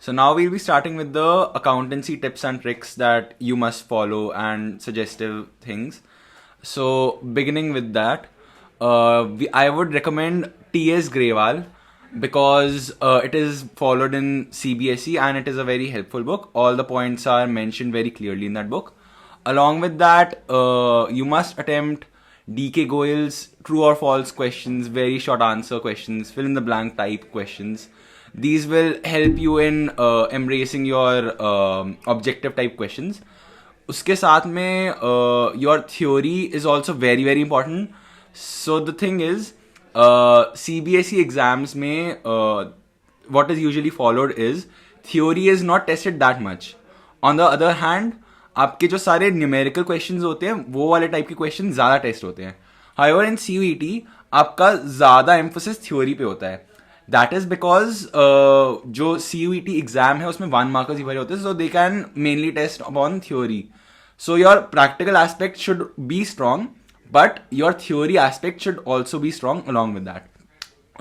So now we'll be starting with the accountancy tips and tricks that you must follow and suggestive things. So beginning with that, I would recommend T.S. Grewal because it is followed in CBSE and it is a very helpful book. All the points are mentioned very clearly in that book. Along with that, you must attempt D.K. Goyal's true or false questions, very short answer questions, fill in the blank type questions. These will help you in embracing your objective type questions. उसके साथ में your theory is also very very important. So the thing is, CBSE exams में what is usually followed is theory is not tested that much. On the other hand, आपके जो सारे numerical questions होते हैं वो वाले टाइप के question ज़्यादा टेस्ट होते हैं. हाउएवर इन CUET आपका ज़्यादा एम्फोसिस थ्योरी पे होता है. दैट इज बिकॉज जो CUET एग्जाम है उसमें 1 मार्कर्स ही भरे होते हैं, so they can mainly test upon theory. So your practical aspect should be strong but your theory aspect should also be strong along with that.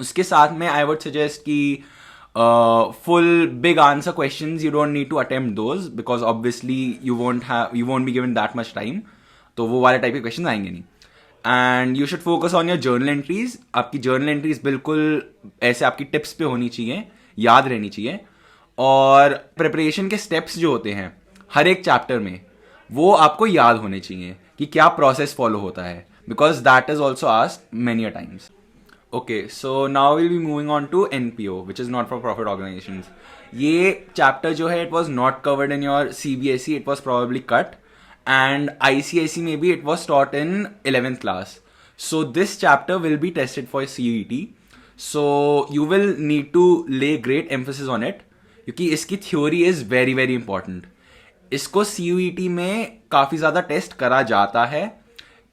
उसके साथ में आई वुड सजेस्ट कि full big answer questions you don't need to attempt those because obviously you won't be given that much time, तो वो वाले type के question आएंगे नहीं. And you should focus on your journal entries. आपकी journal entries बिल्कुल ऐसे आपकी टिप्स पे होनी चाहिए, याद रहनी चाहिए. और प्रिपरेशन के स्टेप्स जो होते हैं हर एक चैप्टर में वो आपको याद होने चाहिए कि क्या प्रोसेस फॉलो होता है, because that is also asked many a times. Okay, so now we'll be moving on to NPO, which is not for profit organizations. ये chapter जो है it was not covered in your CBSE, it was probably cut, and ICSE maybe it was taught in 11th class. So this chapter will be tested for CUET. So you will need to lay great emphasis on it क्योंकि इसकी theory is very very important. इसको CUET में काफ़ी ज़्यादा test करा जाता है.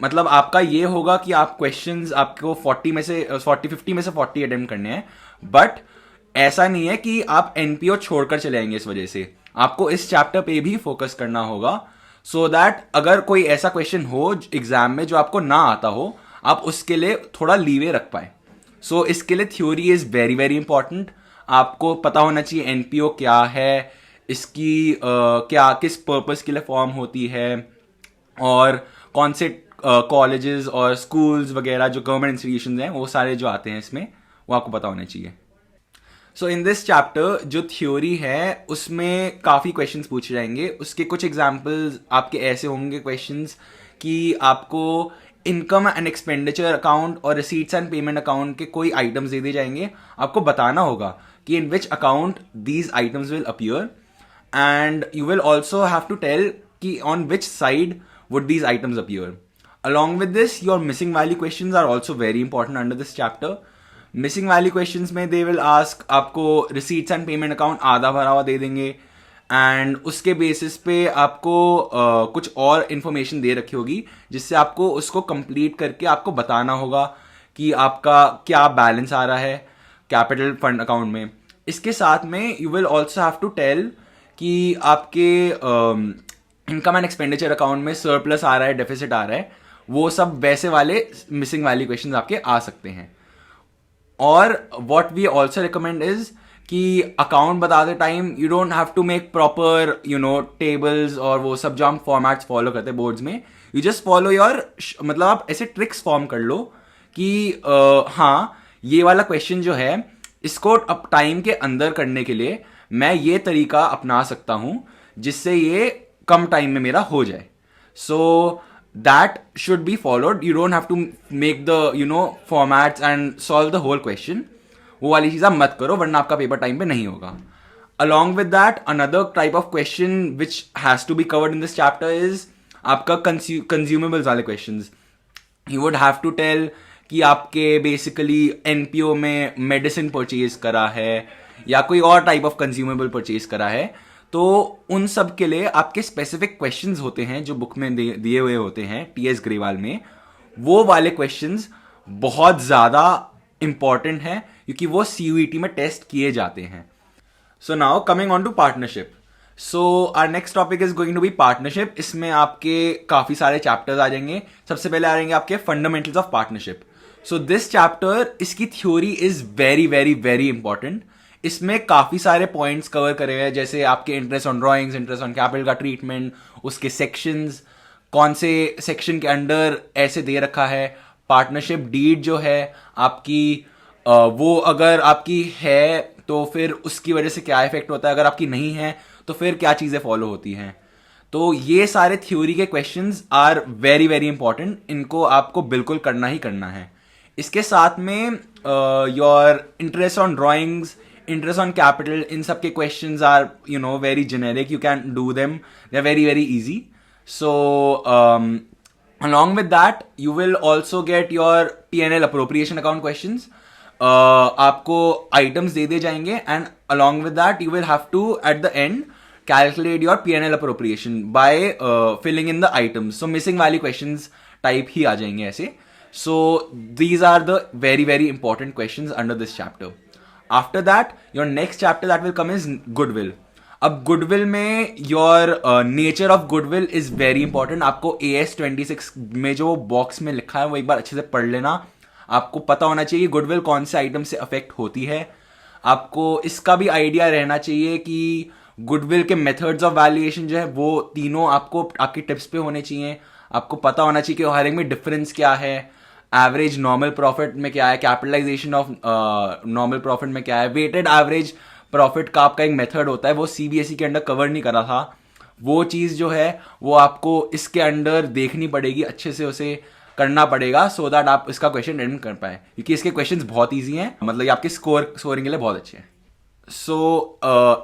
मतलब आपका ये होगा कि आप क्वेश्चंस आपको 50 में से 40 अटेम्प्ट करने हैं, बट ऐसा नहीं है कि आप NPO छोड़कर चले आएंगे. इस वजह से आपको इस चैप्टर पे भी फोकस करना होगा सो दैट अगर कोई ऐसा क्वेश्चन हो एग्जाम में जो आपको ना आता हो, आप उसके लिए थोड़ा लीवे रख पाए. सो इसके लिए theory is very very important. आपको पता होना चाहिए NPO क्या है, इसकी क्या किस पर्पस के लिए फॉर्म होती है, और कौन से कॉलेजेस और स्कूल्स वगैरह जो गवर्नमेंट इंस्टीट्यूशंस हैं वो सारे जो आते हैं इसमें वो आपको पता होना चाहिए. सो इन दिस चैप्टर जो थ्योरी है उसमें काफ़ी क्वेश्चंस पूछे जाएंगे. उसके कुछ एग्जांपल्स आपके ऐसे होंगे क्वेश्चंस कि आपको इनकम एंड एक्सपेंडिचर अकाउंट और रिसीट्स एंड पेमेंट अकाउंट के कोई आइटम्स दे दिए जाएंगे. आपको बताना होगा कि in which account these items will appear, and you will also have to tell कि on which side would these items appear. Along with this, your missing value questions are also very important under this chapter. Missing value questions में they will ask आपको receipts and payment account आधा भरा हुआ दे देंगे, and उसके basis पे आपको कुछ और information दे रखी होगी जिससे आपको उसको complete करके आपको बताना होगा कि आपका क्या balance आ रहा है capital fund account में. इसके साथ में you will also have to tell कि आपके income and expenditure account में surplus आ रहा है, deficit आ रहा है, वो सब वैसे वाले मिसिंग वैल्यू क्वेश्चंस आपके आ सकते हैं. और what we also recommend is कि अकाउंट बताते time you don't have to make proper tables और वो सब जो हम फॉर्मेट्स फॉलो करते हैं बोर्ड्स में. यू जस्ट फॉलो योर, मतलब आप ऐसे ट्रिक्स फॉर्म कर लो कि हाँ ये वाला क्वेश्चन जो है इसको अब टाइम के अंदर करने के लिए मैं ये तरीका अपना सकता हूं जिससे ये कम टाइम में मेरा हो जाए. सो that should be followed. You don't have to make the formats and solve the whole question. वो वाली चीज़ आप मत करो वरना आपका पेपर टाइम पे नहीं होगा. Along with that, another type of question which has to be covered in this chapter is आपका consumables वाले questions. You would have to tell कि आपके basically NPO में medicine purchase करा है या कोई और type of consumable purchase करा है, तो उन सब के लिए आपके स्पेसिफिक क्वेश्चंस होते हैं जो बुक में दिए हुए होते हैं TS ग्रेवाल में. वो वाले क्वेश्चंस बहुत ज़्यादा इंपॉर्टेंट हैं क्योंकि वो CUET में टेस्ट किए जाते हैं. So now coming on to partnership. So our next topic is going to be partnership. इसमें आपके काफ़ी सारे चैप्टर्स आ जाएंगे. सबसे पहले आ जाएंगे आपके fundamentals of partnership. So this chapter, इसकी theory is very very very important. इसमें काफ़ी सारे पॉइंट्स कवर करे हुए हैं, जैसे आपके interest on drawings, interest on capital का ट्रीटमेंट, उसके सेक्शंस, कौन से सेक्शन के अंडर ऐसे दे रखा है, पार्टनरशिप डीड जो है आपकी वो अगर आपकी है तो फिर उसकी वजह से क्या इफेक्ट होता है, अगर आपकी नहीं है तो फिर क्या चीज़ें फॉलो होती हैं। तो ये सारे थ्योरी के questions are very very important, इनको आपको बिल्कुल करना ही करना है। इसके साथ में your interest on drawings, interest on capital, इन सब के questions are very generic, you can do them, they are very very easy. So along with that you will also get your P&L appropriation account questions. आपको items दे दिए जाएंगे and along with that you will have to at the end calculate your P&L appropriation by filling in the items. So missing value questions type ही आ जाएंगे ऐसे. So these are the very very important questions under this chapter. After that your next chapter that will come is goodwill. अब goodwill में your nature of goodwill is very important. आपको AS26 में जो box में लिखा है वो एक बार अच्छे से पढ़ लेना। आपको पता होना चाहिए गुडविल कौन से आइटम से अफेक्ट होती है। आपको इसका भी आइडिया रहना चाहिए कि गुडविल के मेथड्स ऑफ वैल्यूएशन जो है वो तीनों आपको आपकी टिप्स पे होने चाहिए। आपको पता होना चाहिए कि हर एक में डिफरेंस क्या है, एवरेज नॉर्मल प्रॉफिट में क्या है, कैपिटलाइजेशन ऑफ नॉर्मल प्रॉफिट में क्या है, वेटेड एवरेज प्रॉफिट का आपका एक मेथड होता है, वो CBSE के अंडर कवर नहीं करा था। वो चीज़ जो है वो आपको इसके अंडर देखनी पड़ेगी, अच्छे से उसे करना पड़ेगा सो दैट आप इसका क्वेश्चन अटेम्प्ट कर पाए, क्योंकि इसके क्वेश्चंस बहुत इजी हैं, मतलब ये आपके स्कोरिंग के लिए बहुत अच्छे हैं। So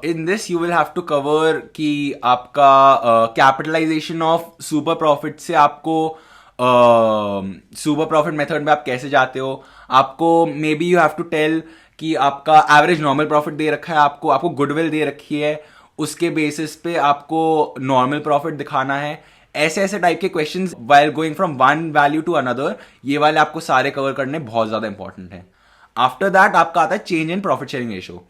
in this you will have to cover कि आपका कैपिटलाइजेशन ऑफ सुपर प्रॉफिट से आपको सुपर प्रॉफिट मेथड में आप कैसे जाते हो। आपको maybe you have to tell कि आपका एवरेज नॉर्मल प्रॉफिट दे रखा है, आपको गुडविल दे रखी है, उसके बेसिस पे आपको नॉर्मल प्रॉफिट दिखाना है। ऐसे ऐसे टाइप के questions while going from one value to another, ये वाले आपको सारे कवर करने बहुत ज्यादा इंपॉर्टेंट है। आफ्टर दैट आपका आता है change in profit sharing ratio.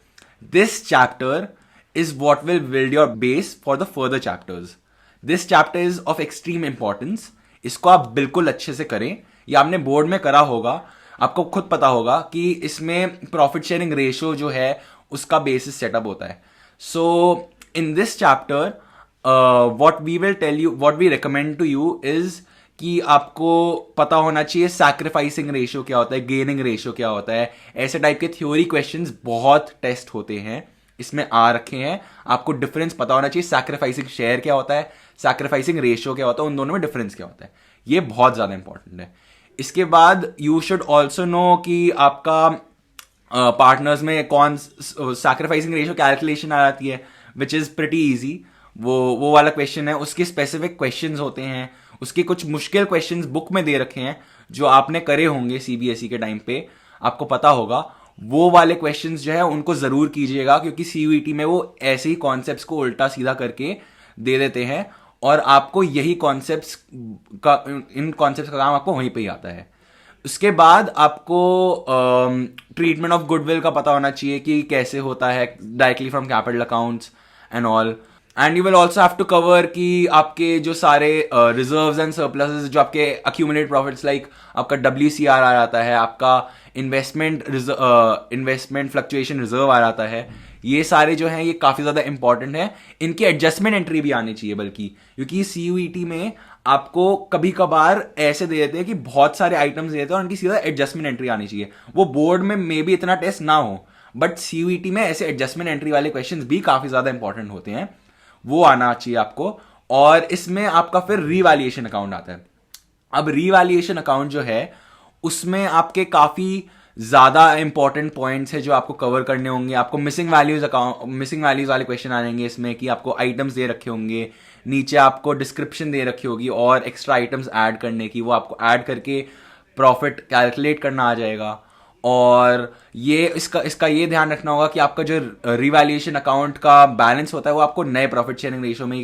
This chapter is what will build your base for the further chapters. This chapter is of extreme importance. इसको आप बिल्कुल अच्छे से करें, या आपने बोर्ड में करा होगा, आपको खुद पता होगा कि इसमें प्रॉफिट शेयरिंग रेशियो जो है उसका बेसिस सेटअप होता है। So in this chapter what we will tell you, what we recommend to you is कि आपको पता होना चाहिए सैक्रिफाइसिंग रेशियो क्या होता है, गेनिंग रेशियो क्या होता है। ऐसे टाइप के थ्योरी क्वेश्चंस बहुत टेस्ट होते हैं, इसमें आ रखे हैं। आपको डिफरेंस पता होना चाहिए, सैक्रिफाइसिंग शेयर क्या होता है, सैक्रिफाइसिंग रेशियो क्या होता है, उन दोनों में डिफरेंस क्या होता है। ये बहुत ज्यादा इंपॉर्टेंट है। इसके बाद यू शुड ऑल्सो नो कि आपका पार्टनर्स में कौन सैक्रिफाइसिंग रेशियो कैलकुलेशन आ जाती है, विच इज प्रिटी इजी। वो वाला क्वेश्चन है, उसके स्पेसिफिक क्वेश्चंस होते हैं, उसके कुछ मुश्किल क्वेश्चंस बुक में दे रखे हैं जो आपने करे होंगे CBSE के टाइम पे, आपको पता होगा। वो वाले क्वेश्चंस जो है उनको जरूर कीजिएगा, क्योंकि CUET में वो ऐसे ही कॉन्सेप्ट्स को उल्टा सीधा करके दे देते हैं और आपको यही कॉन्सेप्ट्स का, इन कॉन्सेप्ट्स का काम आपको वहीं पे ही आता है। उसके बाद आपको ट्रीटमेंट ऑफ गुडविल का पता होना चाहिए कि कैसे होता है directly from capital accounts and all. And you will also have to cover कि आपके जो सारे रिजर्व्स एंड सरप्लसेस, जो आपके अक्यूमुलेटेड प्रॉफिट्स लाइक आपका WCR आ जाता है, आपका इन्वेस्टमेंट फ्लक्चुएशन रिजर्व आ जाता है, ये सारे जो हैं ये काफ़ी ज़्यादा इंपॉर्टेंट है। इनकी एडजस्टमेंट एंट्री भी आनी चाहिए, बल्कि क्योंकि CUET में आपको कभी कभार ऐसे दे देते हैं कि बहुत सारे आइटम्स देते हैं और उनकी सीधा एडजस्टमेंट एंट्री आनी चाहिए। वो बोर्ड में मे बी इतना टेस्ट ना हो, बट CUET में ऐसे एडजस्टमेंट एंट्री वाले क्वेश्चंस भी काफ़ी ज़्यादा इंपॉर्टेंट होते हैं, वो आना चाहिए आपको। और इसमें आपका फिर रीवैल्यूएशन अकाउंट आता है। अब रीवैल्यूएशन अकाउंट जो है उसमें आपके काफ़ी ज़्यादा इंपॉर्टेंट पॉइंट्स है जो आपको कवर करने होंगे। आपको मिसिंग वैल्यूज वाले क्वेश्चन आ जाएंगे इसमें, कि आपको आइटम्स दे रखे होंगे, नीचे आपको डिस्क्रिप्शन दे रखी होगी और एक्स्ट्रा आइटम्स ऐड करने की, वो आपको ऐड करके प्रॉफिट कैलकुलेट करना आ जाएगा। और ये इसका ये ध्यान रखना होगा कि आपका जो रिवैल्यूएशन अकाउंट का बैलेंस होता है वो आपको नए प्रॉफिट शेयरिंग रेशियो में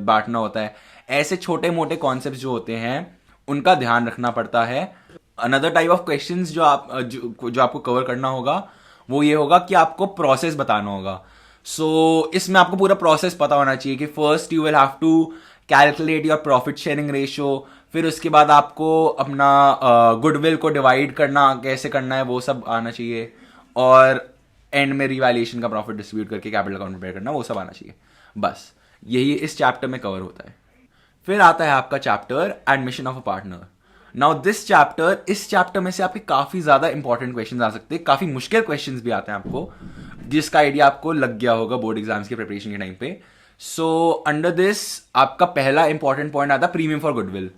बांटना होता है। ऐसे छोटे मोटे कॉन्सेप्ट जो होते हैं उनका ध्यान रखना पड़ता है। अनदर टाइप ऑफ क्वेश्चंस जो आपको कवर करना होगा वो ये होगा कि आपको प्रोसेस बताना होगा। सो इसमें आपको पूरा प्रोसेस पता होना चाहिए कि first you will have to calculate your profit sharing ratio, फिर उसके बाद आपको अपना गुडविल को डिवाइड करना कैसे करना है वो सब आना चाहिए, और एंड में रिवैल्यूएशन का प्रॉफिट डिस्ट्रीब्यूट करके कैपिटल अकाउंट प्रिपेयर करना, वो सब आना चाहिए। बस यही इस चैप्टर में कवर होता है। फिर आता है आपका chapter admission of a partner. Now this chapter, इस चैप्टर में से आपके काफी ज्यादा इंपॉर्टेंट क्वेश्चंस आ सकते हैं, काफी मुश्किल क्वेश्चंस भी आते हैं आपको, जिसका आइडिया आपको लग गया होगा बोर्ड एग्जाम्स के प्रिपरेशन के टाइम पे। सो अंडर दिस आपका पहला इंपॉर्टेंट पॉइंट आता है प्रीमियम फॉर गुडविल।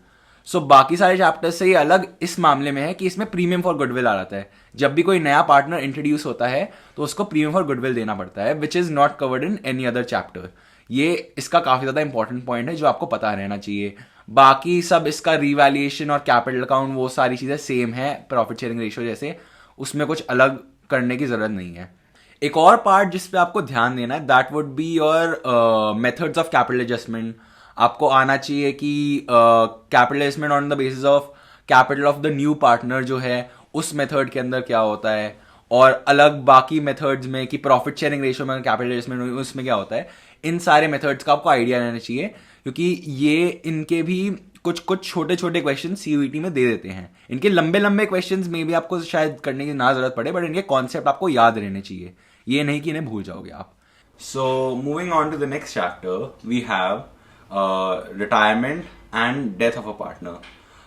सो बाकी सारे चैप्टर्स से ये अलग इस मामले में है कि इसमें प्रीमियम फॉर गुडविल आ जाता है। जब भी कोई नया पार्टनर इंट्रोड्यूस होता है तो उसको प्रीमियम फॉर गुडविल देना पड़ता है, which is not covered in any other chapter. ये इसका काफी ज्यादा इंपॉर्टेंट पॉइंट है जो आपको पता रहना चाहिए। बाकी सब इसका रिवैल्यूएशन और कैपिटल अकाउंट वो सारी चीजें सेम है, प्रॉफिट शेयरिंग रेशियो जैसे, उसमें कुछ अलग करने की जरूरत नहीं है। एक और पार्ट जिस पे आपको ध्यान देना है that would be your methods of capital adjustment. आपको आना चाहिए कि capital adjustment on the basis of capital of the new partner जो है उस मेथड के अंदर क्या होता है, और अलग बाकी मेथड्स में कि प्रॉफिट शेयरिंग रेशियो में कैपिटल एडजस्टमेंट उसमें क्या होता है। इन सारे मेथड्स का आपको आइडिया रहना चाहिए, क्योंकि ये इनके भी कुछ कुछ छोटे छोटे क्वेश्चन सीयूईटी में दे देते हैं। इनके लंबे लंबे क्वेश्चंस में भी आपको शायद करने की ना जरूरत पड़े, बट इनके कॉन्सेप्ट आपको याद रहने चाहिए, ये नहीं कि इन्हें भूल जाओगे आप। So moving on to the next chapter we have retirement and death of a partner.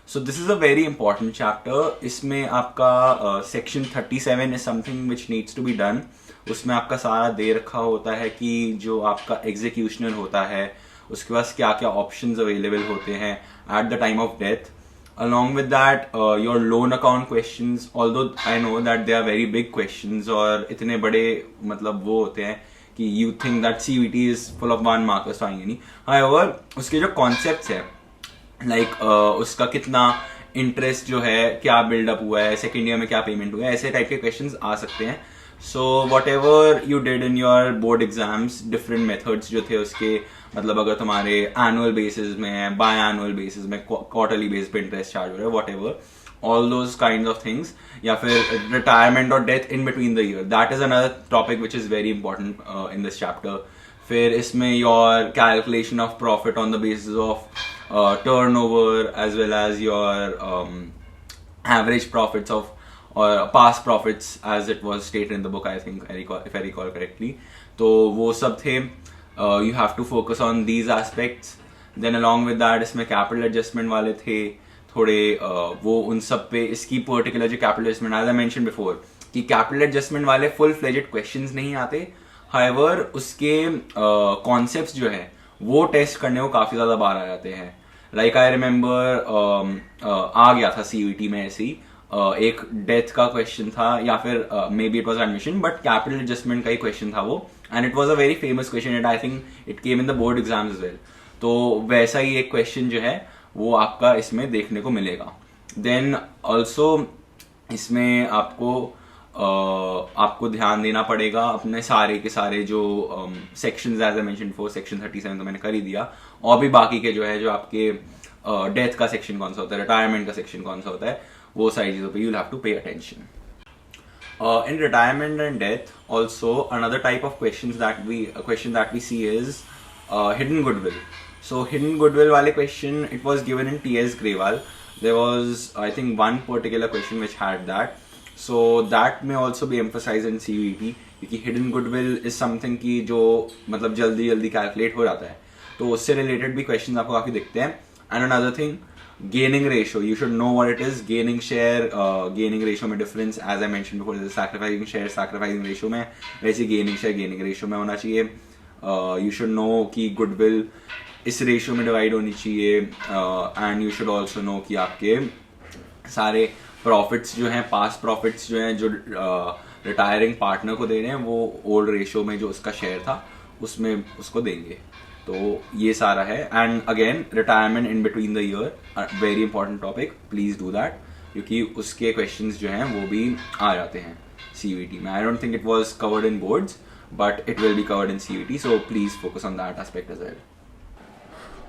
So this is a very important chapter. इसमें आपका section 37 is something which needs to be done. उसमें आपका सारा दे रखा होता है कि जो आपका एग्जीक्यूशनर होता है उसके पास क्या क्या ऑप्शंस अवेलेबल होते हैं at the time of death. Along with that, your loan account questions, although I know that they are very big questions और इतने बड़े मतलब वो होते हैं कि you think that CVT is full of 1 markers तो आएंगे नहीं। However, उसके जो concepts है like उसका कितना इंटरेस्ट जो है क्या बिल्डअप हुआ है, सेकेंड ईयर में क्या पेमेंट हुआ है, ऐसे टाइप के क्वेश्चंस आ सकते हैं। So what ever you did in your board exams, different methods जो थे उसके, मतलब अगर तुम्हारे एनुअल बेसिस में, बाय एनुअल बेसिस में, क्वार्टरली बेसिस पे इंटरेस्ट चार्ज हो रहा है, what ever all those kind of things, या फिर रिटायरमेंट और death in between the year, that is another topic which is very important in this chapter. फिर इसमें your calculation of profit on the basis of turnover as well as your average profits of or past profits as it was stated in the book, I think, if I recall correctly. तो वो सब थे, you have to focus on these aspects. Then along with that इसमें capital adjustment वाले थे थोड़े, वो उन सब पे इसकी particular जो capital adjustment as I mentioned before कि capital adjustment वाले full fledged questions नहीं आते, however उसके concepts जो है वो टेस्ट करने को काफी ज्यादा बार आ जाते हैं। लाइक आई रिमेम्बर आ गया था सीयूईटी में ऐसे ही एक डेथ का क्वेश्चन था, या फिर maybe it was admission, but capital adjustment का ही क्वेश्चन था वो, and it was a very famous question and I think it came in the board exams as well. तो वैसा ही एक क्वेश्चन जो है वो आपका इसमें देखने को मिलेगा। देन ऑल्सो इसमें आपको ध्यान देना पड़ेगा अपने सारे के सारे जो sections, as I mention for section 37 तो मैंने कर ही दिया, और भी बाकी के जो है जो आपके डेथ का सेक्शन कौन सा होता है, रिटायरमेंट का सेक्शन कौन सा होता है, वो सारी चीजों पे you have to pay attention. In retirement and death, also another type of question that we see is hidden goodwill. So hidden goodwill वाले question, it was given in T.S. Grewal. There was, I think, one particular question which had that. So that may also be emphasized in CVT, क्योंकि hidden goodwill is something की जो मतलब जल्दी जल्दी calculate हो जाता है, तो उससे related भी questions आपको काफी दिखते हैं। And another thing, gaining ratio, you should know what it is. Gaining share, gaining ratio में difference, as I mentioned before, there's sacrificing share, sacrificing ratio में, वैसे gaining share, gaining ratio में होना चाहिए। You should know कि goodwill इस ratio में divide होनी चाहिए, and you should also know कि आपके सारे प्रॉफिट्स जो हैं, पास्ट प्रॉफिट्स जो हैं, जो रिटायरिंग पार्टनर को दे रहे हैं, वो ओल्ड रेशियो में जो उसका शेयर था उसमें उसको देंगे। तो ये सारा है। And again retirement in between the year, very important topic, please do that, क्योंकि उसके क्वेश्चंस जो हैं वो भी आ जाते हैं सीयूईटी में। I don't think it was covered in boards, but it will be covered in CUET, so please focus on that aspect as well.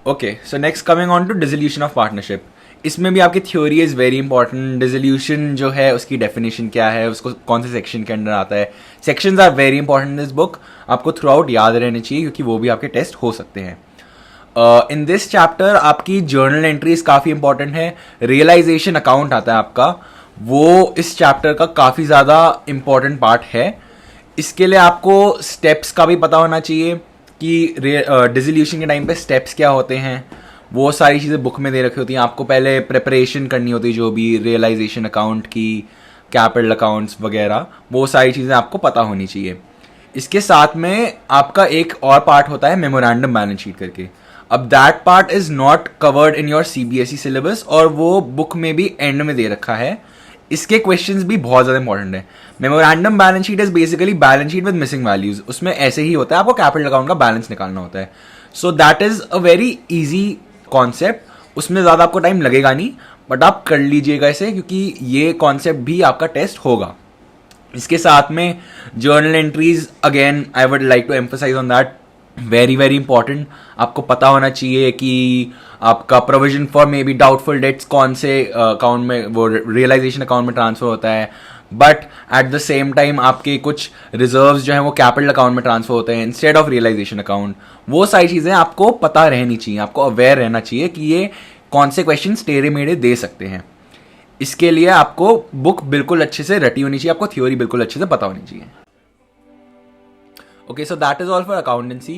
Okay, so next coming on to dissolution of partnership. इसमें भी आपकी theory is very important. Dissolution जो है उसकी definition क्या है, उसको कौन से सेक्शन के अंडर आता है, sections are very important in this book, आपको थ्रू आउट याद रहने चाहिए क्योंकि वो भी आपके टेस्ट हो सकते हैं। इन दिस चैप्टर आपकी जर्नल एंट्रीज काफी इंपॉर्टेंट है। रियलाइजेशन अकाउंट आता है आपका, वो इस चैप्टर का काफी ज्यादा इंपॉर्टेंट पार्ट है। इसके लिए आपको स्टेप्स का भी पता होना चाहिए कि डिसोल्यूशन के टाइम पे स्टेप्स क्या होते हैं. वो सारी चीज़ें बुक में दे रखी होती हैं. आपको पहले प्रिपरेशन करनी होती है, जो भी रियलाइजेशन अकाउंट की, कैपिटल अकाउंट्स वगैरह, वो सारी चीज़ें आपको पता होनी चाहिए. इसके साथ में आपका एक और पार्ट होता है मेमोरेंडम बैलेंस शीट करके. अब that part is not covered in your CBSE syllabus, और वो बुक में भी एंड में दे रखा है. इसके क्वेश्चंस भी बहुत ज़्यादा इंपॉर्टेंट है. Memorandum balance sheet is basically balance sheet with missing values. उसमें ऐसे ही होता है, आपको कैपिटल अकाउंट का बैलेंस निकालना होता है. So that is a very easy concept. उसमें ज़्यादा आपको टाइम लगेगा नहीं, बट आप कर लीजिएगा इसे, क्योंकि ये कॉन्सेप्ट भी आपका टेस्ट होगा. इसके साथ में journal entries, again I would like to emphasise on that, very very important. आपको पता होना चाहिए कि आपका provision for maybe doubtful debts कौन से अकाउंट में, वो रियलाइजेशन अकाउंट में ट्रांसफर होता है, but at the same time आपके कुछ रिजर्व्स जो हैं वो कैपिटल अकाउंट में ट्रांसफर होते हैं इंस्टेड ऑफ रियलाइजेशन अकाउंट. वो सारी चीज़ें आपको पता रहनी चाहिए, आपको अवेयर रहना चाहिए कि ये कौन से क्वेश्चन टेढ़े मेढ़े दे सकते हैं. इसके लिए आपको बुक बिल्कुल अच्छे से रटी होनी चाहिए, आपको थ्योरी बिल्कुल अच्छे से पता होनी चाहिए. Okay, so that is all for accountancy.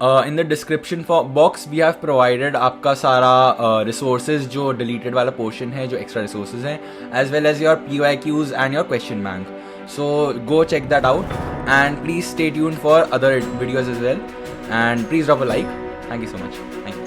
In the description box we have provided आपका सारा रिसोर्सेज, जो डिलीटेड वाला पोर्शन है, जो एक्स्ट्रा रिसोर्सेज हैं, as well as your PYQs and your question bank. So go check that out and please stay tuned for other videos as well, and please drop a like. Thank you so much. Thank you.